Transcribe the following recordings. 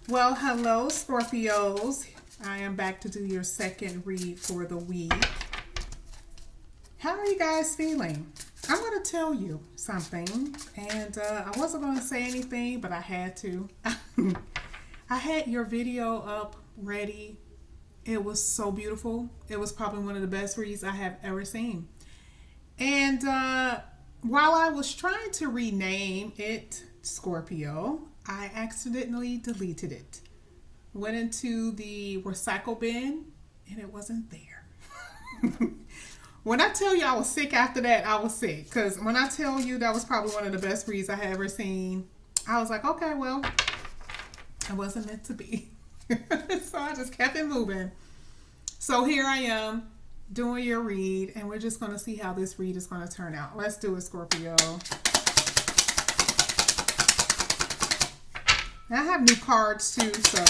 Well, hello, Scorpios. I am back to do your second read for the week. How are you guys feeling? I'm going to tell you something, and I wasn't going to say anything, but I had to. I had your video up ready. It was so beautiful. It was probably one of the best reads I have ever seen. And while I was trying to rename it Scorpio, I accidentally deleted it. Went into the recycle bin and it wasn't there. When I tell you I was sick after that, I was sick. Because when I tell you that was probably one of the best reads I had ever seen, I was like, okay, well, it wasn't meant to be. So I just kept it moving. So here I am doing your read, and we're just going to see how this read is going to turn out. Let's do it, Scorpio. And I have new cards too, so.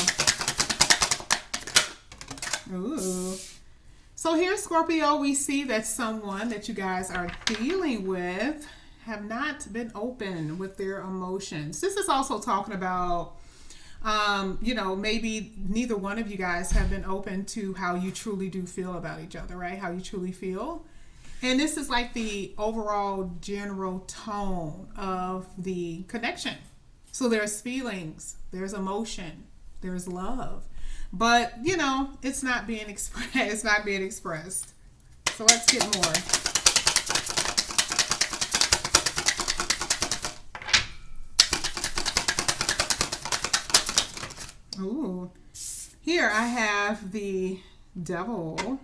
Ooh. So here, Scorpio, we see that someone that you guys are dealing with have not been open with their emotions. This is also talking about maybe neither one of you guys have been open to how you truly do feel about each other, right? How you truly feel. And this is like the overall general tone of the connection. So there's feelings, there's emotion, there's love. But, it's not being expressed. It's not being expressed. So let's get more. Ooh. Here I have the devil,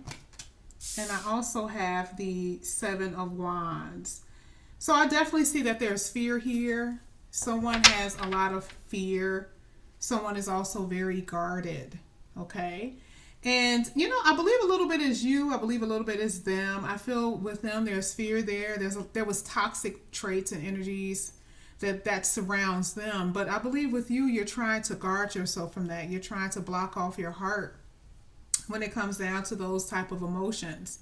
and I also have the Seven of Wands. So I definitely see that there's fear here. Someone has a lot of fear. Someone is also very guarded. Okay. And, I believe a little bit is you. I believe a little bit is them. I feel with them, there's fear there. There was toxic traits and energies that surrounds them. But I believe with you, you're trying to guard yourself from that. You're trying to block off your heart when it comes down to those type of emotions.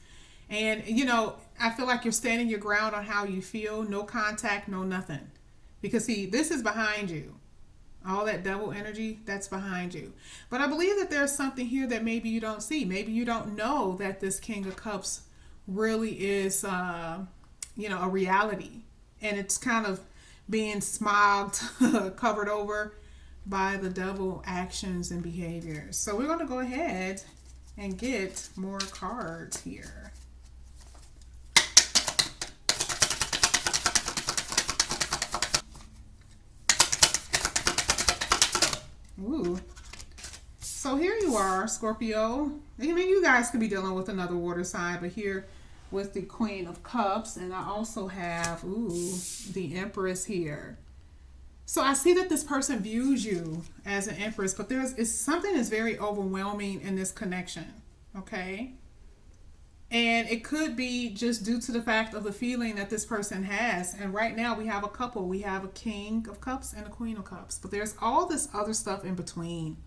And, I feel like you're standing your ground on how you feel. No contact, no nothing. Because, see, this is behind you. All that devil energy, that's behind you. But I believe that there's something here that maybe you don't see. Maybe you don't know that this King of Cups really is, a reality. And it's kind of being smogged, covered over by the devil actions and behaviors. So we're going to go ahead and get more cards here. Ooh. So here you are, Scorpio. I mean, you guys could be dealing with another water sign, but here with the Queen of Cups, and I also have, the Empress here. So I see that this person views you as an Empress, but something is very overwhelming in this connection, okay? And it could be just due to the fact of the feeling that this person has. And right now we have a couple. We have a King of Cups and a Queen of Cups. But there's all this other stuff in between.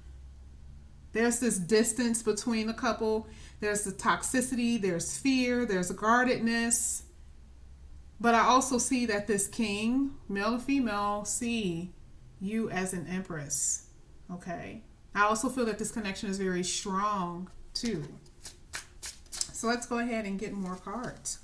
There's this distance between the couple. There's the toxicity. There's fear. There's guardedness. But I also see that this king, male or female, see you as an empress. Okay? I also feel that this connection is very strong too. So let's go ahead and get more cards.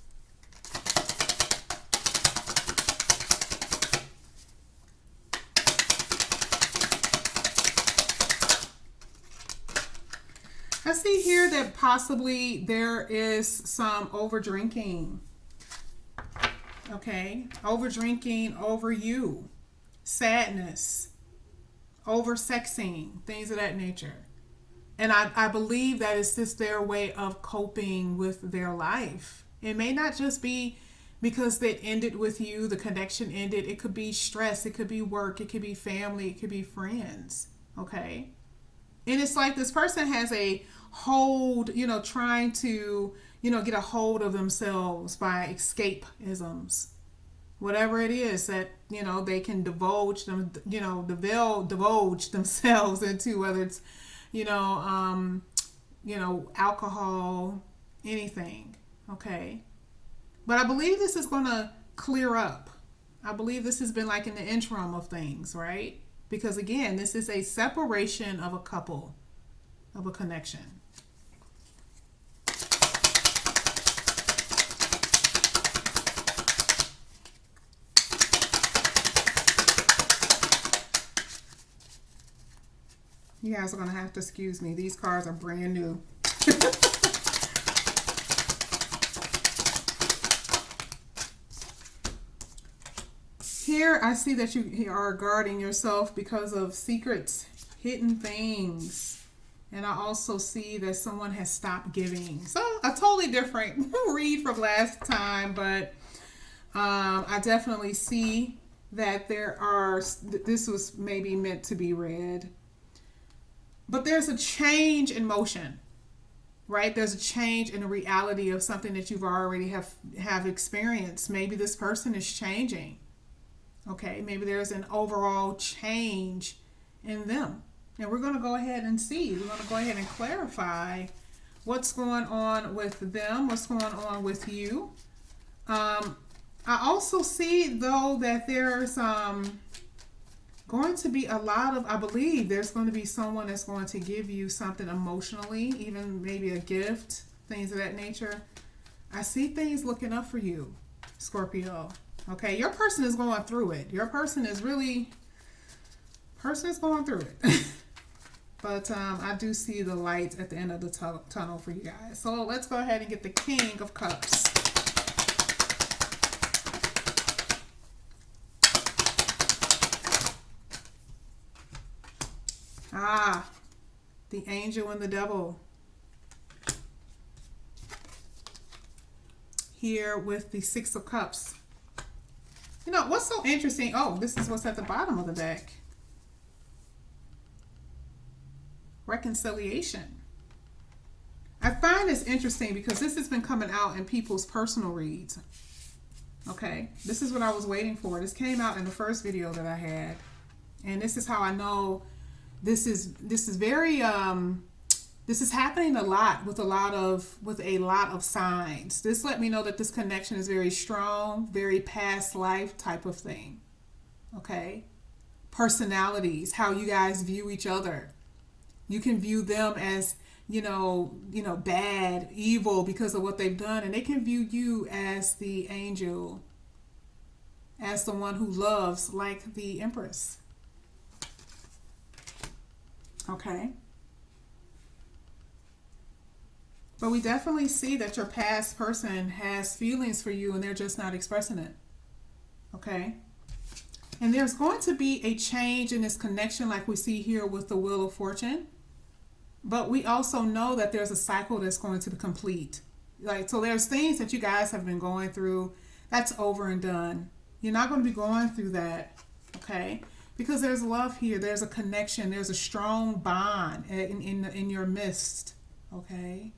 I see here that possibly there is some over drinking. Okay, over drinking, over you, sadness, over sexing, things of that nature. And I believe that it's just their way of coping with their life. It may not just be because they ended with you, the connection ended. It could be stress, it could be work, it could be family, it could be friends. Okay. And it's like this person has a hold, trying to, get a hold of themselves by escapisms. Whatever it is that, they can divulge them, divulge themselves into, whether it's alcohol, anything. Okay. But I believe this is going to clear up. I believe this has been like in the interim of things, right? Because again, this is a separation of a couple, of a connection. You guys are going to have to excuse me. These cards are brand new. Here, I see that you are guarding yourself because of secrets, hidden things. And I also see that someone has stopped giving. So, a totally different read from last time, but I definitely see that this was maybe meant to be read. But there's a change in motion, right? There's a change in the reality of something that you've already have experienced. Maybe this person is changing. Okay, maybe there's an overall change in them. And we're going to go ahead and see. We're going to go ahead and clarify what's going on with them, what's going on with you. I also see, though, that there's going to be a lot of, I believe there's going to be someone that's going to give you something emotionally, even maybe a gift, things of that nature. I see things looking up for you, Scorpio. Okay, your person is going through it. Your person is going through it. But I do see the light at the end of the tunnel for you guys. So let's go ahead and get the King of Cups. The Angel and the Devil. Here with the Six of Cups. You know, what's so interesting? Oh, this is what's at the bottom of the deck. Reconciliation. I find this interesting because this has been coming out in people's personal reads. Okay, this is what I was waiting for. This came out in the first video that I had. And this is how I know this is very this is happening a lot with a lot of signs. This let me know that this connection is very strong, very past life type of thing. Okay? Personalities, how you guys view each other. You can view them as, bad, evil because of what they've done, and they can view you as the angel, as the one who loves, like the Empress. Okay? But we definitely see that your past person has feelings for you and they're just not expressing it. Okay? And there's going to be a change in this connection like we see here with the Wheel of Fortune. But we also know that there's a cycle that's going to complete. So there's things that you guys have been going through. That's over and done. You're not going to be going through that. Okay? Because there's love here. There's a connection. There's a strong bond in your midst. Okay?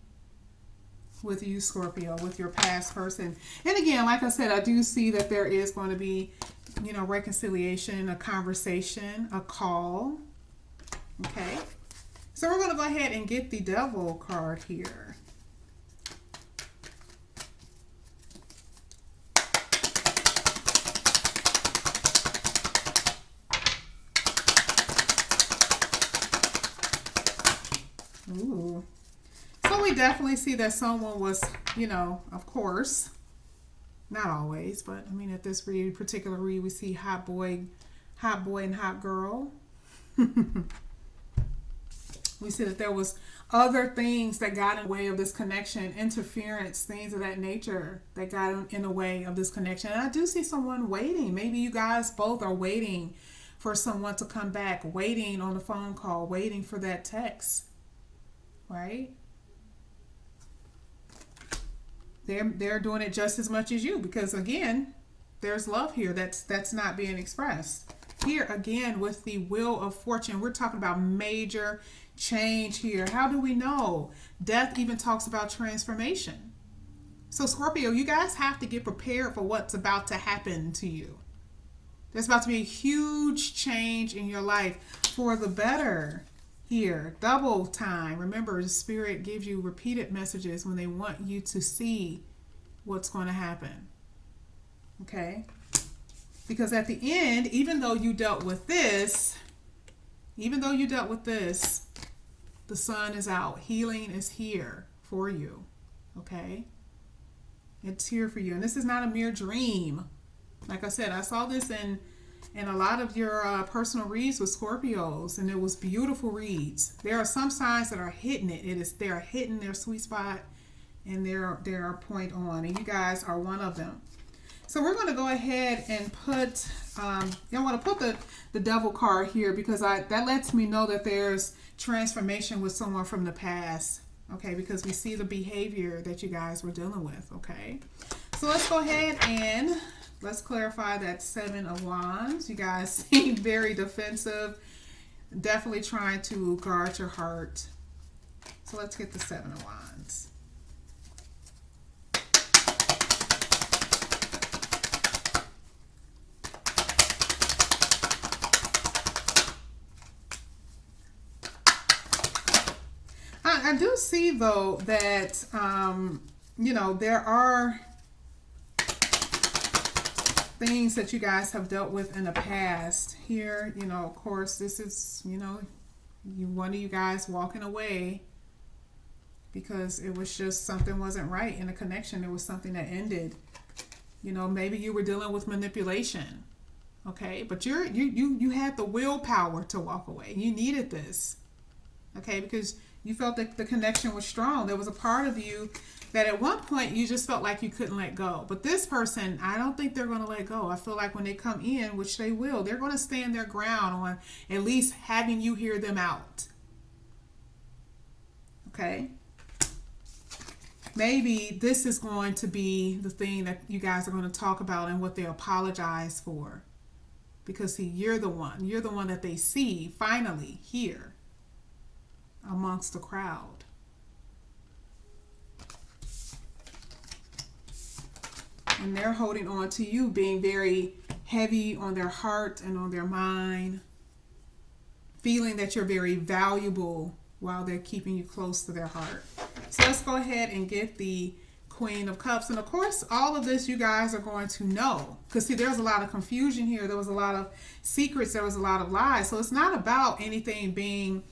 With you, Scorpio, with your past person. And again, like I said, I do see that there is going to be, reconciliation, a conversation, a call. Okay. So we're going to go ahead and get the Devil card here. Ooh. So we definitely see that someone was, of course, not always, but I mean at this particular read, we see hot boy and hot girl. We see that there was other things that got in the way of this connection, interference, things of that nature that got in the way of this connection. And I do see someone waiting. Maybe you guys both are waiting for someone to come back, waiting on the phone call, waiting for that text, right? They're doing it just as much as you because, again, there's love here that's not being expressed. Here, again, with the Wheel of Fortune, we're talking about major change here. How do we know? Death even talks about transformation. So, Scorpio, you guys have to get prepared for what's about to happen to you. There's about to be a huge change in your life for the better. Here, double time. Remember, the Spirit gives you repeated messages when they want you to see what's going to happen. Okay? Because at the end, even though you dealt with this, Even though you dealt with this, the sun is out. Healing is here for you. Okay? It's here for you. And this is not a mere dream. Like I said, I saw this in a lot of your personal reads with Scorpios, and it was beautiful reads. There are some signs that are hitting it. They are hitting their sweet spot, and they're point on. And you guys are one of them. So we're going to go ahead and put, I want to put the devil card here because that lets me know that there's transformation with someone from the past. Okay, because we see the behavior that you guys were dealing with. Okay, so let's go ahead and let's clarify that 7 of Wands. You guys seem very defensive, definitely trying to guard your heart. So let's get the 7 of Wands. I do see though that, there are things that you guys have dealt with in the past here. Of course, this is, one of you guys walking away because it was just something wasn't right in a connection. There was something that ended. Maybe you were dealing with manipulation. Okay, but you had the willpower to walk away. You needed this. Okay, because you felt that the connection was strong. There was a part of you that at one point you just felt like you couldn't let go. But this person, I don't think they're going to let go. I feel like when they come in, which they will, they're going to stand their ground on at least having you hear them out. Okay? Maybe this is going to be the thing that you guys are going to talk about and what they apologize for. Because see, you're the one that they see finally here amongst the crowd. And they're holding on to you, being very heavy on their heart and on their mind, feeling that you're very valuable while they're keeping you close to their heart. So let's go ahead and get the Queen of Cups. And of course, all of this you guys are going to know. Because see, there's a lot of confusion here. There was a lot of secrets. There was a lot of lies. So it's not about anything being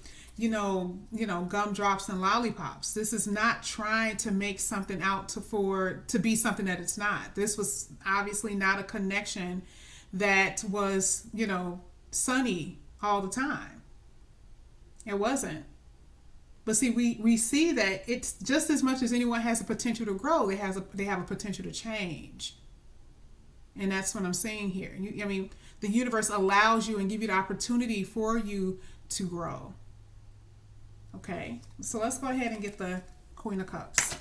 gumdrops and lollipops. This is not trying to make something out to be something that it's not. This was obviously not a connection that was, sunny all the time. It wasn't. But see, we see that it's just as much as anyone has a potential to grow, they have a potential to change. And that's what I'm saying here. The universe allows you and give you the opportunity for you to grow. Okay, so let's go ahead and get the Queen of Cups.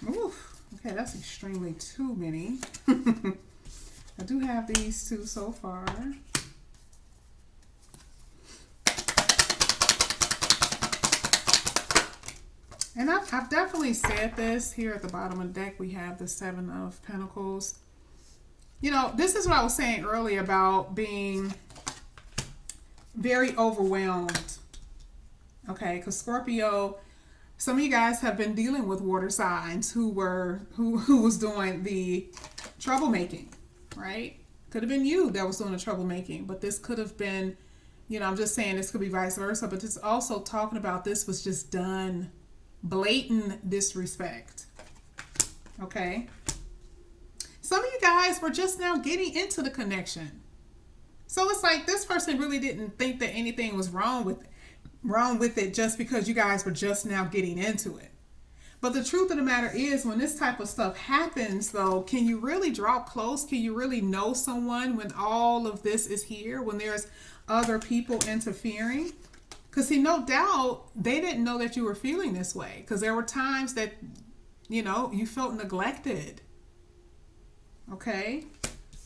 Ooh, okay, that's extremely too many. I do have these two so far. And I've definitely said this here at the bottom of the deck. We have the 7 of Pentacles. This is what I was saying earlier about being very overwhelmed. Okay, because Scorpio, some of you guys have been dealing with water signs who was doing the troublemaking, right? Could have been you that was doing the troublemaking, but this could have been, I'm just saying this could be vice versa, but it's also talking about this was just done. Blatant disrespect. Okay, some of you guys were just now getting into the connection, so it's like this person really didn't think that anything was wrong with it just because you guys were just now getting into it. But the truth of the matter is, when this type of stuff happens though, can you really draw close? Can you really know someone when all of this is here, when there's other people interfering? Because see, no doubt they didn't know that you were feeling this way, because there were times that, you felt neglected. Okay?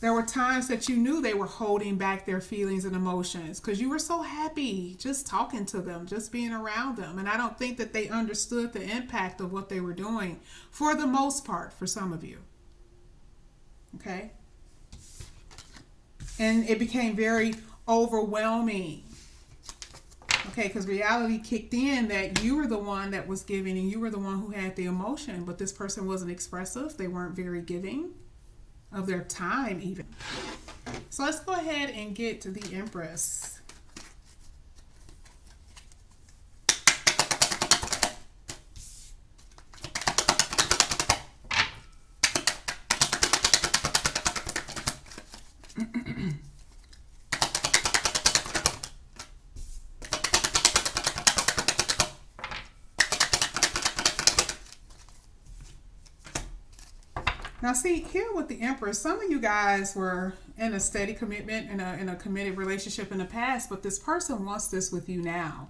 There were times that you knew they were holding back their feelings and emotions because you were so happy just talking to them, just being around them. And I don't think that they understood the impact of what they were doing for the most part for some of you. Okay? And it became very overwhelming. Okay, because reality kicked in that you were the one that was giving and you were the one who had the emotion, but this person wasn't expressive. They weren't very giving of their time even. So let's go ahead and get to the Empress. Now see, here with the Empress, some of you guys were in a steady commitment, in a committed relationship in the past, but this person wants this with you now.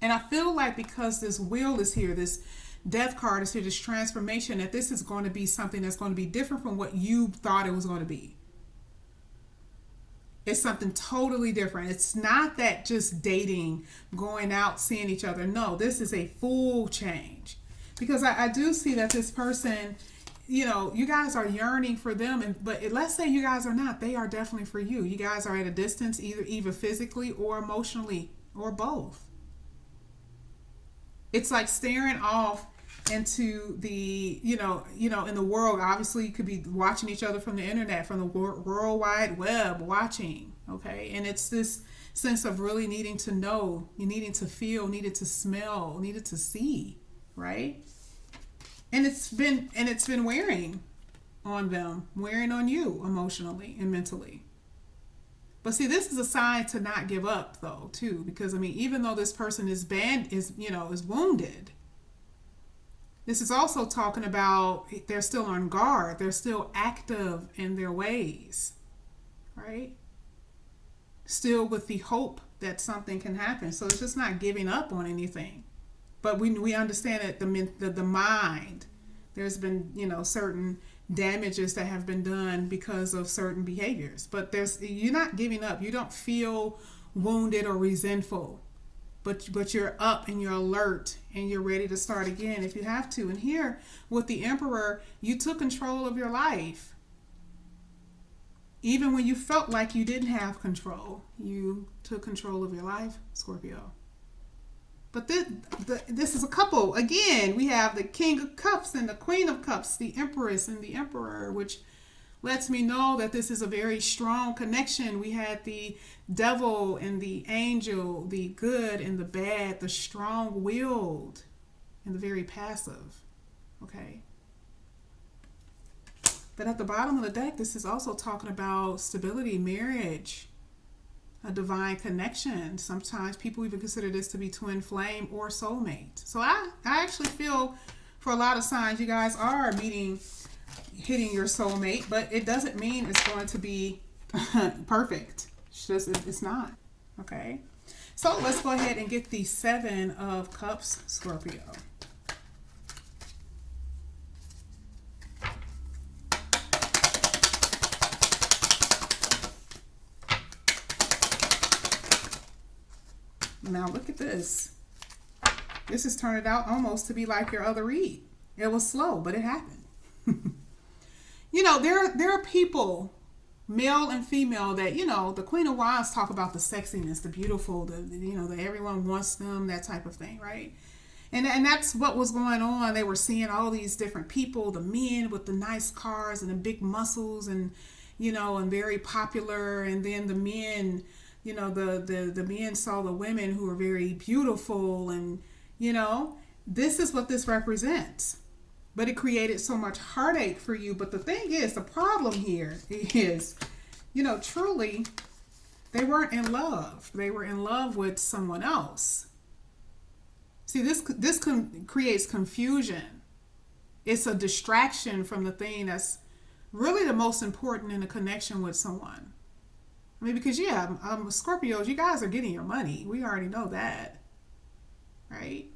And I feel like because this wheel is here, this death card is here, this transformation, that this is going to be something that's going to be different from what you thought it was going to be. It's something totally different. It's not that just dating, going out, seeing each other. No, this is a full change. Because I do see that this person, you know, you guys are yearning for them, but let's say you guys are not. They are definitely for you. You guys are at a distance, either physically or emotionally, or both. It's like staring off into the, you know, in the world. Obviously, you could be watching each other from the internet, from the World Wide Web, watching. Okay, and it's this sense of really needing to know, you needing to feel, needed to smell, needed to see, right? And it's been wearing on them, wearing on you emotionally and mentally. But see, this is a sign to not give up though, too, because I mean, even though this person is wounded, this is also talking about they're still on guard, they're still active in their ways, right? Still with the hope that something can happen. So it's just not giving up on anything. But we understand that the mind, there's been, you know, certain damages that have been done because of certain behaviors. But you're not giving up. You don't feel wounded or resentful. But you're up and you're alert and you're ready to start again if you have to. And here with the Emperor, you took control of your life. Even when you felt like you didn't have control, you took control of your life, Scorpio. But this is a couple. Again, we have the King of Cups and the Queen of Cups, the Empress and the Emperor, which lets me know that this is a very strong connection. We had the Devil and the Angel, the good and the bad, the strong-willed and the very passive. Okay. But at the bottom of the deck, this is also talking about stability, marriage, a divine connection. Sometimes people even consider this to be twin flame or soulmate. So I actually feel for a lot of signs you guys are hitting your soulmate, but it doesn't mean it's going to be perfect. It's not. Okay. So let's go ahead and get the Seven of Cups, Scorpio. Now look at this. This is turning out almost to be like your other read. It was slow, but it happened. You know, there are people, male and female, that, you know, the Queen of Wands talk about the sexiness, the beautiful, that everyone wants them, that type of thing, right? And that's what was going on. They were seeing all these different people, the men with the nice cars and the big muscles and, you know, and very popular. And then the men, you know, the men saw the women who were very beautiful, and, you know, this is what this represents. But it created so much heartache for you. But the thing is, the problem here is, you know, truly, they weren't in love. They were in love with someone else. See, this creates confusion. It's a distraction from the thing that's really the most important in a connection with someone. I mean, because, yeah, Scorpios, you guys are getting your money. We already know that, right?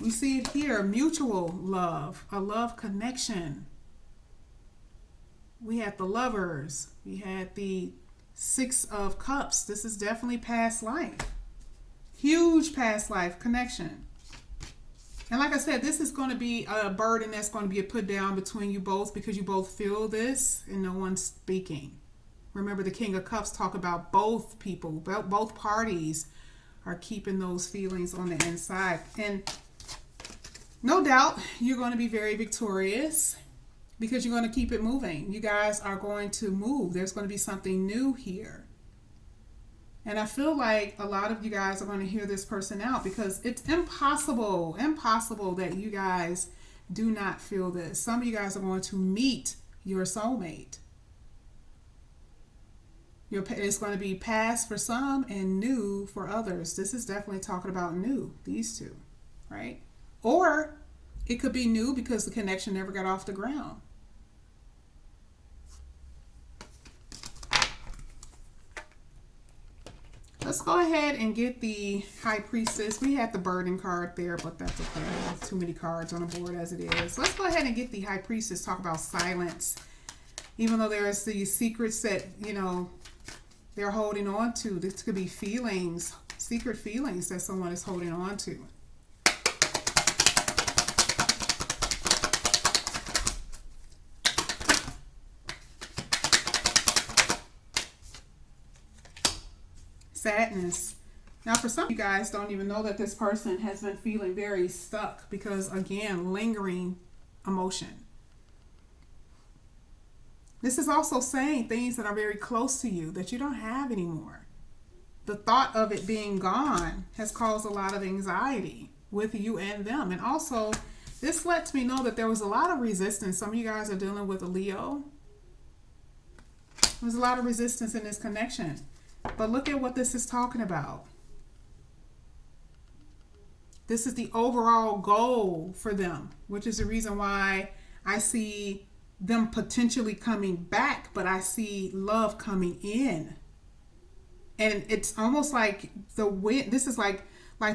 We see it here, mutual love, a love connection. We had the Lovers. We had the Six of Cups. This is definitely past life. Huge past life connection. And like I said, this is going to be a burden that's going to be put down between you both because you both feel this and no one's speaking. Remember, the King of Cups talk about both people, both parties are keeping those feelings on the inside. And no doubt you're going to be very victorious because you're going to keep it moving. You guys are going to move. There's going to be something new here. And I feel like a lot of you guys are going to hear this person out because it's impossible that you guys do not feel this. Some of you guys are going to meet your soulmate. It's going to be past for some and new for others. This is definitely talking about new, these two, right? Or it could be new because the connection never got off the ground. Let's go ahead and get the High Priestess. We had the Burden card there, but that's okay. There's too many cards on the board as it is. Let's go ahead and get the High Priestess. Talk about silence. Even though there's these secrets that, you know, they're holding on to. This could be feelings, secret feelings that someone is holding on to. Sadness. Now, for some of you guys don't even know that this person has been feeling very stuck because, again, lingering emotion. This is also saying things that are very close to you that you don't have anymore. The thought of it being gone has caused a lot of anxiety with you and them. And also, this lets me know that there was a lot of resistance. Some of you guys are dealing with a Leo. There's a lot of resistance in this connection. But look at what this is talking about. This is the overall goal for them, which is the reason why I see them potentially coming back, but I see love coming in. And it's almost like the wind. This is like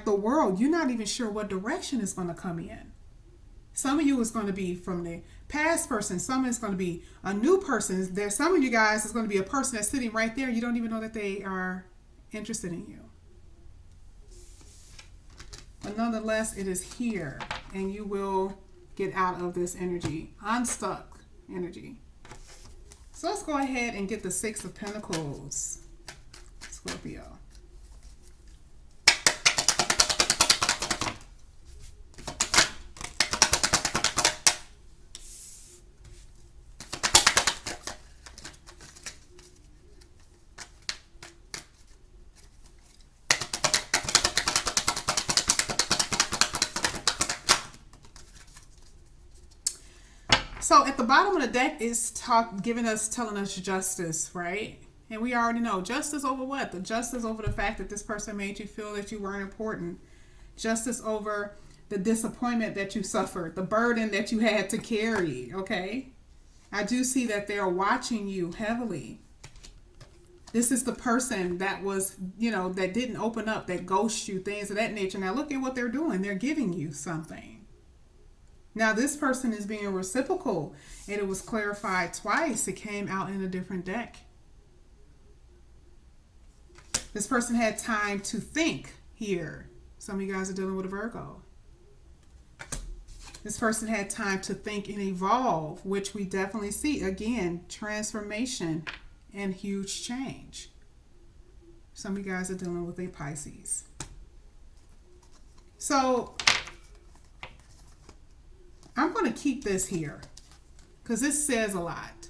the world. You're not even sure what direction it's going to come in. Some of you is going to be from the past person. Some is going to be a new person. There's some of you guys is going to be a person that's sitting right there. You don't even know that they are interested in you. But nonetheless, it is here, and you will get out of this energy, unstuck energy. So let's go ahead and get the Six of Pentacles, Scorpio. So at the bottom of the deck is telling us justice, right? And we already know justice over what? The justice over the fact that this person made you feel that you weren't important. Justice over the disappointment that you suffered, the burden that you had to carry, okay? I do see that they're watching you heavily. This is the person that was, you know, that didn't open up, that ghosted you, things of that nature. Now look at what they're doing. They're giving you something. Now, this person is being reciprocal, and it was clarified twice. It came out in a different deck. This person had time to think here. Some of you guys are dealing with a Virgo. This person had time to think and evolve, which we definitely see. Again, transformation and huge change. Some of you guys are dealing with a Pisces. So I'm going to keep this here because this says a lot.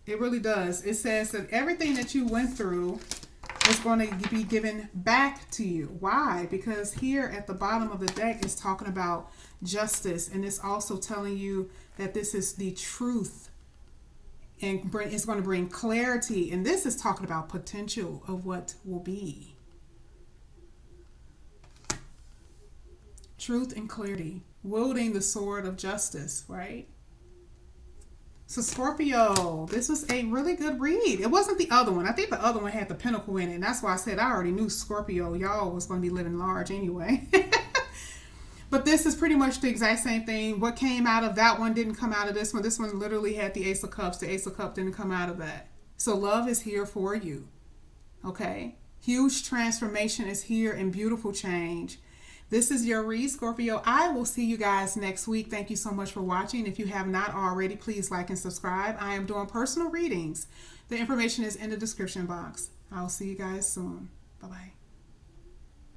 It really does. It says that everything that you went through is going to be given back to you. Why? Because here at the bottom of the deck is talking about justice, and it's also telling you that this is the truth, and it's going to bring clarity. And this is talking about potential of what will be. Truth and clarity. Wielding the sword of justice, right? So Scorpio, this was a really good read. It wasn't the other one. I think the other one had the pentacle in it. And that's why I said I already knew Scorpio, y'all was going to be living large anyway. But this is pretty much the exact same thing. What came out of that one didn't come out of this one. This one literally had the Ace of Cups. The Ace of Cups didn't come out of that. So love is here for you. Okay? Huge transformation is here and beautiful change. This is your read, Scorpio. I will see you guys next week. Thank you so much for watching. If you have not already, please like and subscribe. I am doing personal readings. The information is in the description box. I'll see you guys soon. Bye-bye.